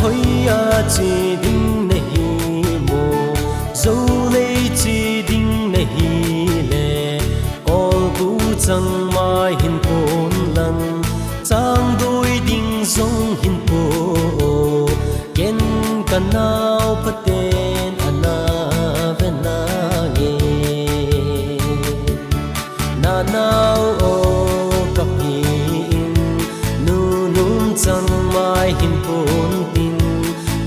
hoi a chi ding nahi mo zo lei chi ding nahi le kol tu chang mai hin pon lan chang doi ding zong hin po ken kanao paten ana vena ye na nao o kapin nu num chang mai hin pon tin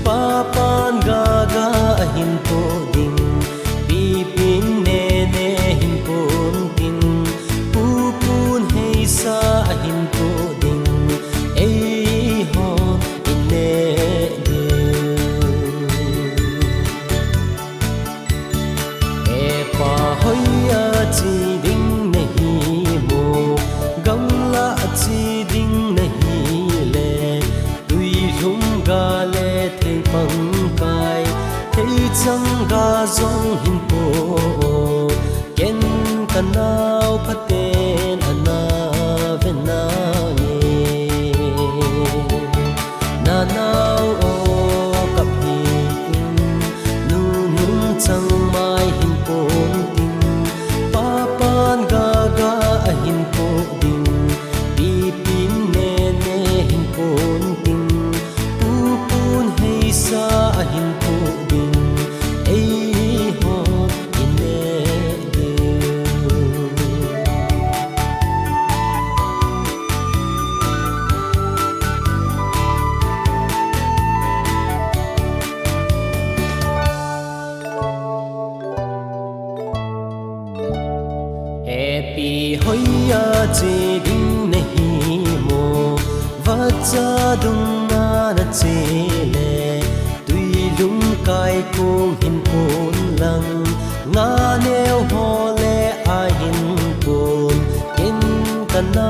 pa pan ga ga hin po ding pi pin ne ne hin pon tin pu pun hei sa hin po ding ei ho in ne de e pa hoi a chi ding nahi mo gam la chi ding nahi le tui rum ga le thei pang kai thei chang ga zong hin po ken kanao paten ana vena ye na nao o kapin nu num chang mai hin pon tin pa pan ga ga hin po ding pi pin ne ne hin pon tin pu pun hei sa hin po ding ei ho in ne de happy hoi a chi ding nahi mo vacha dung na na che le tui lung kai kong hin pon lang nga neo ho le a hin pon ken kana